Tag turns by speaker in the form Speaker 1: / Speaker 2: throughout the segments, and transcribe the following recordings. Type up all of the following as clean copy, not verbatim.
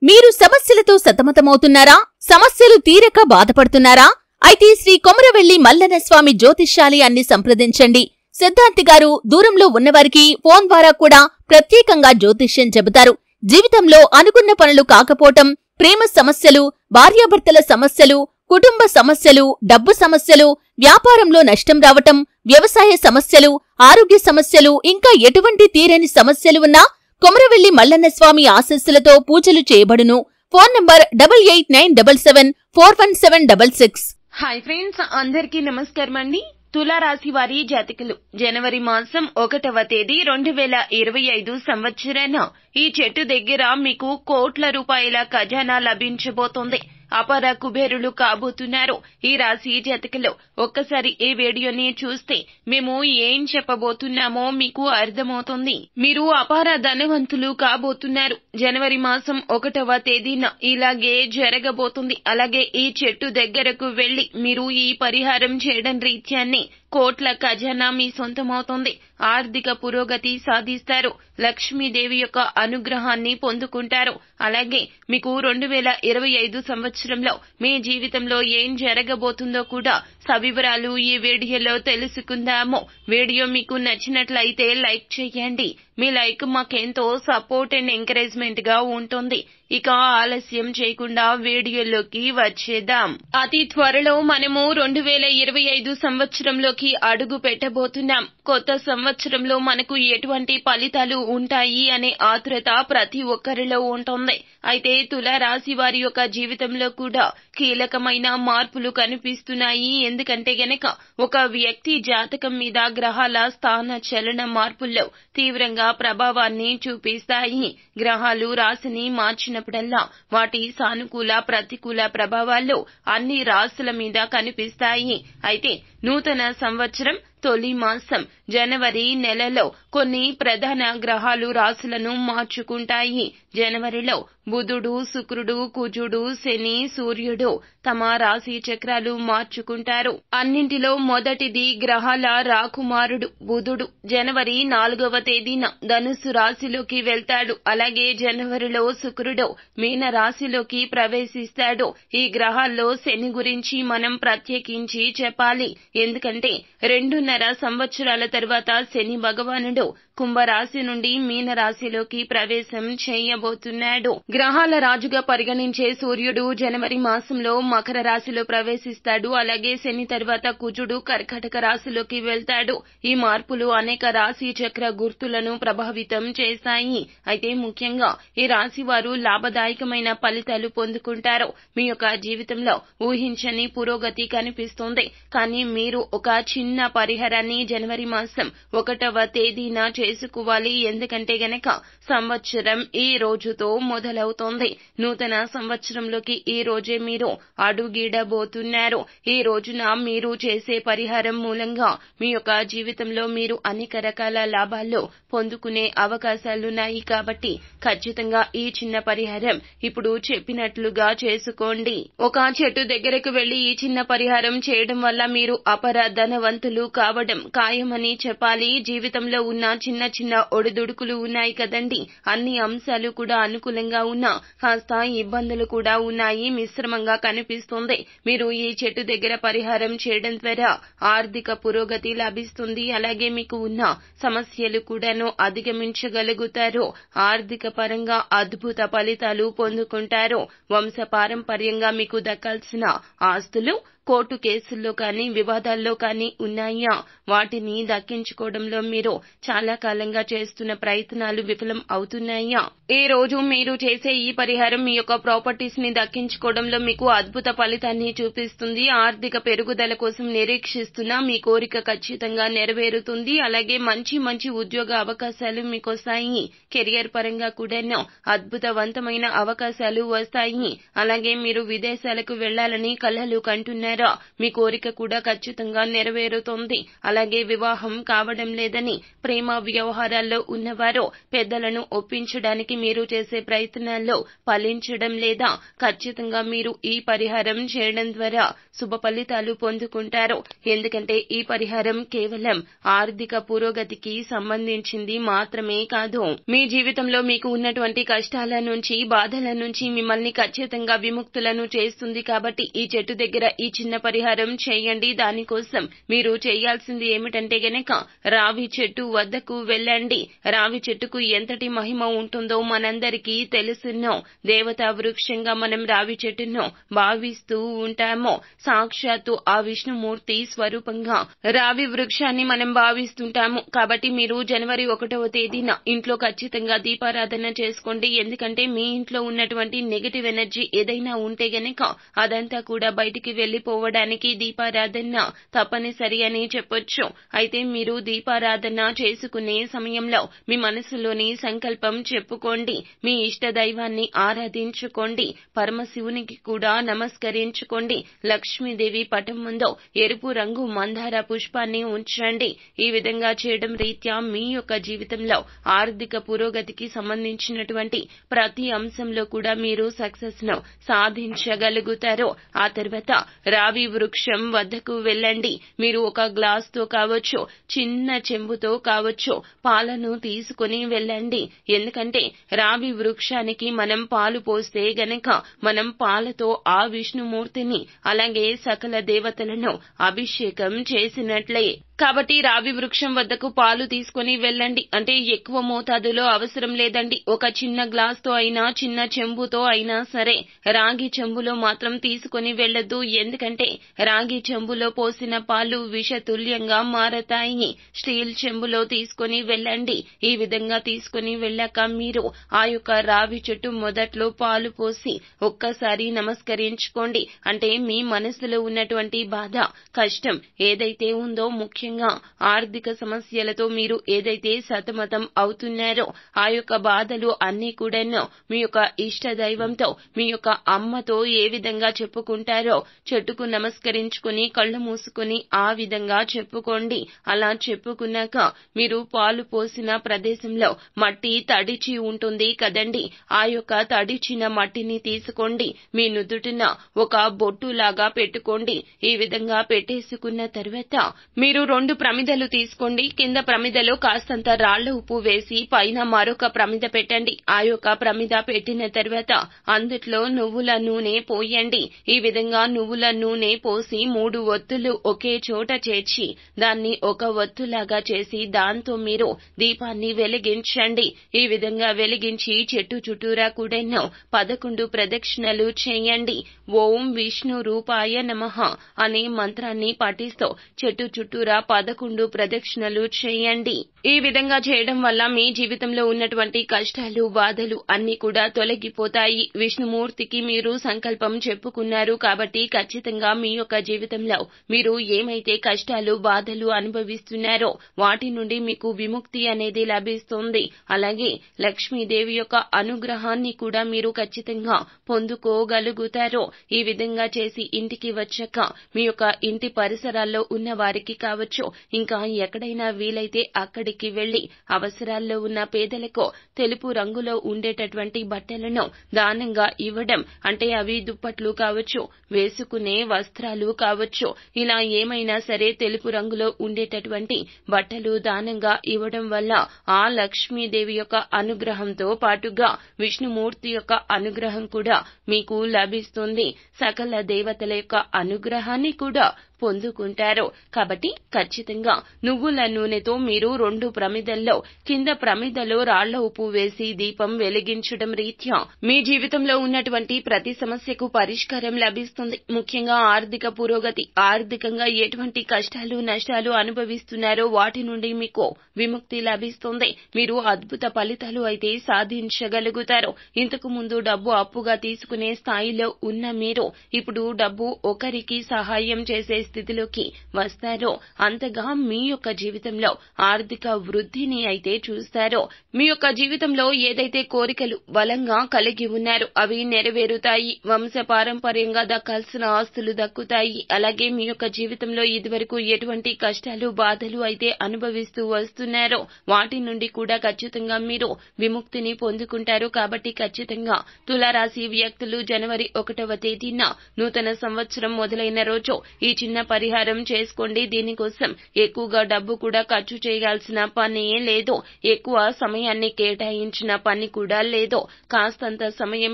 Speaker 1: మీరు సమస్యలతో సతమతమవుతున్నారా? సమస్యలు తీరక బాధపడుతున్నారా? అయితే శ్రీ కొమరవెల్లి మల్లన్న స్వామి జ్యోతిష్యాలయాన్ని సంప్రదించండి. సిద్ధాంతి గారు దూరంలో ఉన్నవారికి ఫోన్ ద్వారా కూడా ప్రత్యేకంగా జ్యోతిష్యం చెబుతారు. జీవితంలో అనుకున్న పనులు కాకపోవటం, ప్రేమ సమస్యలు, భార్యాభర్తల సమస్యలు, కుటుంబ సమస్యలు, డబ్బు సమస్యలు, వ్యాపారంలో నష్టం రావటం, వ్యవసాయ సమస్యలు, ఆరోగ్య సమస్యలు, ఇంకా ఎటువంటి తీరని సమస్యలు ఉన్నా కొమరవెల్లి మల్లన్న స్వామి ఆశీస్సులతో పూజలు చేయబడును. Phone number 8897741766.
Speaker 2: హాయ్ ఫ్రెండ్స్, అందరికీ నమస్కారం అండి. తులారాశి వారి జాతకులు జనవరి మాసం 1వ తేదీ 2025 సంవత్సరాన ఈ చెట్టు దగ్గర మీకు కోట్ల రూపాయల ఖజానా లభించబోతోంది. అపార కుబేరులు కాబోతున్నారు ఈ రాశి జాతకులు. ఒక్కసారి ఈ వీడియోని చూస్తే మేము ఏం చెప్పబోతున్నామో మీకు అర్థమవుతుంది. మీరు అపార ధనవంతులు కాబోతున్నారు. జనవరి మాసం 1వ తేదీన ఇలాగే జరగబోతుంది. అలాగే ఈ చెట్టు దగ్గరకు వెళ్లి మీరు ఈ పరిహారం చేయడం రీత్యాన్ని కోట్ల ఖజానా మీ సొంతమవుతుంది. ఆర్థిక పురోగతి సాధిస్తారు. లక్ష్మీదేవి యొక్క అనుగ్రహాన్ని పొందుకుంటారు. అలాగే మీకు 2025 సంవత్సరంలో మీ జీవితంలో ఏం జరగబోతుందో కూడా సవివరాలు ఈ వీడియోలో తెలుసుకుందాము. వీడియో మీకు నచ్చినట్లయితే లైక్ చేయండి. మీ లైక్ మాకెంతో సపోర్ట్ అండ్ ఎంకరేజ్మెంట్ గా ఉంటుంది. ఇక ఆలస్యం చేయకుండా వీడియోలోకి వచ్చేద్దాం. అతి త్వరలో మనము 2025 సంవత్సరంలోకి అడుగు పెట్టబోతున్నాం. కొత్త సంవత్సరంలో మనకు ఎటువంటి ఫలితాలు ఉంటాయి అనే ఆతృత ప్రతి ఒక్కరిలో ఉంటుంది. అయితే తులారాశి వారి యొక్క జీవితంలో కూడా కీలకమైన మార్పులు కనిపిస్తున్నాయి. ఎందుకంటే గనక ఒక వ్యక్తి జాతకం మీద గ్రహాల స్థాన చలన మార్పుల్లో తీవ్రంగా ప్రభావాన్ని చూపిస్తాయి. గ్రహాలు రాశిని మార్చినప్పుడల్లా వాటి సానుకూల ప్రతికూల ప్రభావాలు అన్ని రాశుల మీద కనిపిస్తాయి. అయితే నూతన సంవత్సరం తొలి మాసం జనవరి నెలలో కొన్ని ప్రధాన గ్రహాలు రాశులను మార్చుకుంటాయి. జనవరిలో బుధుడు, శుక్రుడు, కుజుడు, శని, సూర్యుడు తమ రాశి చక్రాలు మార్చుకుంటారు. అన్నింటిలో మొదటిది గ్రహాల రాకుమారుడు బుధుడు. జనవరి 4వ తేదీన ధనుసు రాశిలోకి వెళ్తాడు. అలాగే జనవరిలో శుక్రుడు మీన రాశిలోకి ప్రవేశిస్తాడు. ఈ గ్రహాల్లో శని గురించి మనం ప్రత్యేకించి చెప్పాలి. ఎందుకంటే 2.5 సంవత్సరాల తర్వాత శని భగవానుడు కుంభరాశి నుండి మీన రాశిలోకి ప్రవేశం చేయబోతున్నాడు. గ్రహాల రాజుగా పరిగణించే సూర్యుడు జనవరి మాసంలో మకర రాశిలో ప్రవేశిస్తాడు. అలాగే శని తర్వాత కుజుడు కర్కాటక రాశిలోకి వెళ్తాడు. ఈ మార్పులు అనేక రాశి చక్ర గుర్తులను ప్రభావితం చేస్తాయి. అయితే ముఖ్యంగా ఈ రాశి వారు లాభదాయకమైన ఫలితాలు పొందుకుంటారు. మీ యొక్క జీవితంలో ఊహించని పురోగతి కనిపిస్తుంది. కానీ మీరు ఒక చిన్న పరిహారాన్ని జనవరి మాసం 1వ తేదీన చేసుకోవాలి. ఎందుకంటే గనక సంవత్సరం ఈ రోజుతో మొదలవుతోంది. నూతన సంవత్సరంలోకి ఈ రోజే మీరు అడుగిడబోతున్నారు. ఈ రోజున మీరు చేసే పరిహారం మూలంగా మీ యొక్క జీవితంలో మీరు అనేక రకాల లాభాలు పొందుకునే అవకాశాలున్నాయి. కాబట్టి ఖచ్చితంగా ఈ చిన్న పరిహారం ఇప్పుడు చెప్పినట్లుగా చేసుకోండి. ఒక చెట్టు దగ్గరకు వెళ్లి ఈ చిన్న పరిహారం చేయడం వల్ల మీరు అపర ధనవంతులు కావడం ఖాయమని చెప్పాలి. జీవితంలో ఉన్న చిన్న చిన్న ఒడిదుడుకులు ఉన్నాయి కదండి, అన్ని అంశాలు కూడా అనుకూలంగా ఉన్నా కాస్త ఇబ్బందులు కూడా ఉన్నాయి. మిశ్రమంగా కనిపిస్తుంది. మీరు ఈ చెట్టు దగ్గర పరిహారం చేయడం ద్వారా ఆర్థిక పురోగతి లభిస్తుంది. అలాగే మీకు ఉన్న సమస్యలు కూడాను అధిగమించగలుగుతారు. ఆర్థిక పరంగా అద్భుత ఫలితాలు పొందుకుంటారు. వంశపారంపర్యంగా మీకు దక్కాల్సిన ఆస్తులు కోర్టు కేసుల్లో కానీ వివాదాల్లో కానీ ఉన్నాయా, వాటిని దక్కించుకోవడంలో మీరు చాలా కాలంగా చేస్తున్న ప్రయత్నాలు విఫలం అవుతున్నాయా? ఈ రోజు మీరు చేసే ఈ పరిహారం మీ యొక్క ప్రాపర్టీస్ ని దక్కించుకోవడంలో మీకు అద్భుత ఫలితాన్ని చూపిస్తుంది. ఆర్థిక పెరుగుదల కోసం నిరీక్షిస్తున్న మీ కోరిక ఖచ్చితంగా నెరవేరుతుంది. అలాగే మంచి మంచి ఉద్యోగ అవకాశాలు మీకు వస్తాయి. కెరియర్ పరంగా కూడా అద్భుతవంతమైన అవకాశాలు వస్తాయి. అలాగే మీరు విదేశాలకు వెళ్లాలని కలలు కంటున్నారు. అనుకుంటున్నారా? మీ కోరిక కూడా ఖచ్చితంగా నెరవేరుతుంది. అలాగే వివాహం కావడం లేదని ప్రేమ వ్యవహారాల్లో ఉన్నవారు పెద్దలను ఒప్పించడానికి మీరు చేసే ప్రయత్నాల్లో ఫలించడం లేదా? ఖచ్చితంగా మీరు ఈ పరిహారం చేయడం ద్వారా శుభ ఫలితాలు పొందుకుంటారు. ఎందుకంటే ఈ పరిహారం కేవలం ఆర్థిక పురోగతికి సంబంధించింది మాత్రమే కాదు, మీ జీవితంలో మీకు ఉన్నటువంటి కష్టాల నుంచి, బాధల నుంచి మిమ్మల్ని ఖచ్చితంగా విముక్తులను చేస్తుంది. కాబట్టి ఈ చెట్టు దగ్గర ఈ చిన్న పరిహారం చేయండి. దానికోసం మీరు చేయాల్సింది ఏమిటంటే గనక రావి చెట్టు వద్దకు వెళ్ళండి. రావి చెట్టుకు ఎంతటి మహిమ ఉంటుందో మనందరికీ తెలుసును. దేవతా వృక్షంగా మనం రావి చెట్టును భావిస్తూ ఉంటాము. సాక్షాత్తు ఆ విష్ణుమూర్తి స్వరూపంగా రావి వృక్షాన్ని మనం భావిస్తుంటాము. కాబట్టి మీరు జనవరి 1వ తేదీన ఇంట్లో ఖచ్చితంగా దీపారాధన చేసుకోండి. ఎందుకంటే మీ ఇంట్లో ఉన్నటువంటి నెగటివ్ ఎనర్జీ ఏదైనా ఉంటే గనక అదంతా కూడా బయటికి వెళ్లిపోవడానికి దీపారాధన తప్పనిసరి అని చెప్పొచ్చు. అయితే మీరు దీపారాధన చేసుకునే సమయంలో మీ మనసులోని సంకల్పం చెప్పుకోండి. మీ ఇష్ట దైవాన్ని ఆరాధించుకోండి. పరమశివునికి కూడా నమస్కరించుకోండి. లక్ష్మీదేవి పటం ముందు ఎరుపు రంగు మందార పుష్పాన్ని ఉంచండి. ఈ విధంగా చేయడం రీత్యా మీ యొక్క జీవితంలో ఆర్థిక పురోగతికి సంబంధించినటువంటి ప్రతి అంశంలో కూడా మీరు సక్సెస్ ను సాధించగలుగుతారు. ఆ తర్వాత రావి వృక్షం వద్దకు వెళ్ళండి. మీరు ఒక గ్లాస్ తో కావచ్చు, చిన్న చెంబుతో కావచ్చు, పాలను తీసుకుని వెళ్ళండి. ఎందుకంటే రావి వృక్షానికి మనం పాలు పోస్తే గనక మనం పాలతో ఆ విష్ణుమూర్తిని అలాగే సకల దేవతలను అభిషేకం చేసినట్లే. కాబట్టి రావి వృక్షం వద్దకు పాలు తీసుకుని వెళ్ళండి. అంటే ఎక్కువ మోతాదులో అవసరం లేదండి. ఒక చిన్న గ్లాస్ తో అయినా, చిన్న చెంబుతో అయినా సరే. రాగి చెంబులో మాత్రం తీసుకుని వెళ్ళొద్దు. ఎందుకంటే రాగి చెంబులో పోసిన పాలు విషతుల్యంగా మారతాయి. స్టీల్ చెంబులో తీసుకుని వెళ్ళండి. ఈ విధంగా తీసుకుని వెళ్ళాక మీరు ఆ యొక్క రావి చెట్టు మొదట్లో పాలు పోసి ఒక్కసారి నమస్కరించుకోండి. అంటే మీ మనసులో ఉన్నటువంటి బాధ, కష్టం ఏదైతే ఉందో, ముఖ్యంగా ఆర్థిక సమస్యలతో మీరు ఏదైతే సతమతం అవుతున్నారో ఆ యొక్క బాధలు అన్ని కూడాను మీ యొక్క ఇష్ట దైవంతో, మీ యొక్క అమ్మతో ఏ విధంగా చెప్పుకుంటారో చెట్టుకు నమస్కరించుకుని కళ్ళు మూసుకుని ఆ విధంగా చెప్పుకోండి. అలా చెప్పుకున్నాక మీరు పాలు పోసిన ప్రదేశంలో మట్టి తడిచి ఉంటుంది కదండి. ఆ యొక్క తడిచిన మట్టిని తీసుకోండి. మీ నుదుటిన ఒక బొట్టులాగా పెట్టుకోండి. ఈ విధంగా పెట్టేసుకున్న తర్వాత మీరు 2 ప్రమిదలు తీసుకోండి. కింద ప్రమిదలో కాస్తంత రాళ్ల ఉప్పు వేసి పైన మరొక ప్రమిద పెట్టండి. ఆ యొక్క ప్రమిద పెట్టిన తర్వాత అందుట్లో నువ్వుల నూనె పోయండి. ఈ విధంగా నువ్వుల నూనె పోసి 3 ఒత్తులు ఒకే చోట చేర్చి దాన్ని ఒక ఒత్తులాగా చేసి దాంతో మీరు దీపాన్ని వెలిగించండి. ఈ విధంగా వెలిగించి చెట్టు చుట్టూరా కూడాను 11 ప్రదక్షిణలు చేయండి. ఓం విష్ణు రూపాయ నమః అనే మంత్రాన్ని పఠిస్తూ చెట్టు చుట్టూరా 11 ప్రదక్షిణలు చేయండి. ఈ విధంగా చేయడం వల్ల మీ జీవితంలో ఉన్నటువంటి కష్టాలు, బాధలు అన్ని కూడా తొలగిపోతాయి. విష్ణుమూర్తికి మీరు సంకల్పం చెప్పుకున్నారు కాబట్టి ఖచ్చితంగా మీ యొక్క జీవితంలో మీరు ఏమైతే కష్టాలు, బాధలు అనుభవిస్తున్నారో వాటి నుండి మీకు విముక్తి అనేది లభిస్తుంది. అలాగే లక్ష్మీదేవి యొక్క అనుగ్రహాన్ని కూడా మీరు ఖచ్చితంగా పొందుకోగలుగుతారు. ఈ విధంగా చేసి ఇంటికి వచ్చాక మీ యొక్క ఇంటి పరిసరాల్లో ఉన్న వారికి కావచ్చు, ఇంకా ఎక్కడైనా వీలైతే అక్కడికి వెళ్లి అవసరాల్లో ఉన్న పేదలకు తెలుపు రంగులో ఉండేటటువంటి బట్టలను దానంగా ఇవ్వడం. అంటే అవి దుప్పట్లు కావచ్చు, వేసుకునే వస్త్రాలు కావచ్చు, ఇలా ఏమైనా సరే తెలుపు రంగులో ఉండేటటువంటి బట్టలు దానంగా ఇవ్వడం వల్ల ఆ లక్ష్మీదేవి యొక్క అనుగ్రహంతో పాటుగా విష్ణుమూర్తి యొక్క అనుగ్రహం కూడా మీకు లభిస్తుంది. సకల దేవతల యొక్క అనుగ్రహాన్ని కూడా పొందుకుంటారు. కాబట్టి ఖచ్చితంగా నువ్వుల నూనెతో మీరు 2 ప్రమిదల్లో కింద ప్రమిదలో రాళ్ల ఉప్పు వేసి దీపం వెలిగించడం రీత్యా మీ జీవితంలో ఉన్నటువంటి ప్రతి సమస్యకు పరిష్కారం లభిస్తుంది. ముఖ్యంగా ఆర్థిక పురోగతి, ఆర్థికంగా ఎటువంటి కష్టాలు, నష్టాలు అనుభవిస్తున్నారో వాటి నుండి మీకు విముక్తి లభిస్తుంది. మీరు అద్భుత ఫలితాలు అయితే సాధించగలుగుతారు. ఇంతకు ముందు డబ్బు అప్పుగా తీసుకునే స్థాయిలో ఉన్న మీరు ఇప్పుడు డబ్బు ఒకరికి సహాయం చేసే స్థితిలోకి వస్తారో అంతగా మీ యొక్క జీవితంలో ఆర్థిక వృద్ధిని అయితే చూస్తారో, మీ యొక్క జీవితంలో ఏదైతే కోరికలు బలంగా కలిగి ఉన్నారో అవి నెరవేరుతాయి. వంశ పారంపర్యంగా దక్కాల్సిన ఆస్తులు దక్కుతాయి. అలాగే మీ యొక్క జీవితంలో ఇదివరకు ఎటువంటి కష్టాలు బాధలు అయితే అనుభవిస్తూ వస్తున్నారో వాటి నుండి కూడా ఖచ్చితంగా మీరు విముక్తిని పొందుకుంటారు. కాబట్టి ఖచ్చితంగా తులారాశి వ్యక్తులు జనవరి 1వ తేదీన నూతన సంవత్సరం మొదలైన రోజు ఈ చిన్న పరిహారం చేసుకోండి. దీనికోసం ఎక్కువగా డబ్బు కూడా ఖర్చు చేయాల్సిన పని లేదు. ఎక్కువ సమయాన్ని కేటాయించిన పని కూడా లేదు. కాస్తంత సమయం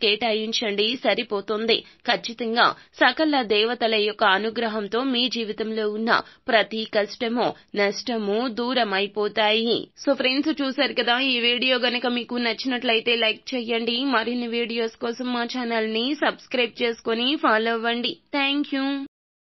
Speaker 2: కేటాయించండి, సరిపోతుంది. ఖచ్చితంగా సకల దేవతల యొక్క అనుగ్రహంతో మీ జీవితంలో ఉన్న ప్రతి కష్టము నష్టము దూరమైపోతాయి. సో ఫ్రెండ్స్, చూశారు కదా, ఈ వీడియో గనక మీకు నచ్చినట్లయితే లైక్ చేయండి. మరిన్ని వీడియోస్ కోసం మా ఛానల్ ని సబ్స్క్రైబ్ చేసుకుని ఫాలో అవ్వండి. Thank you.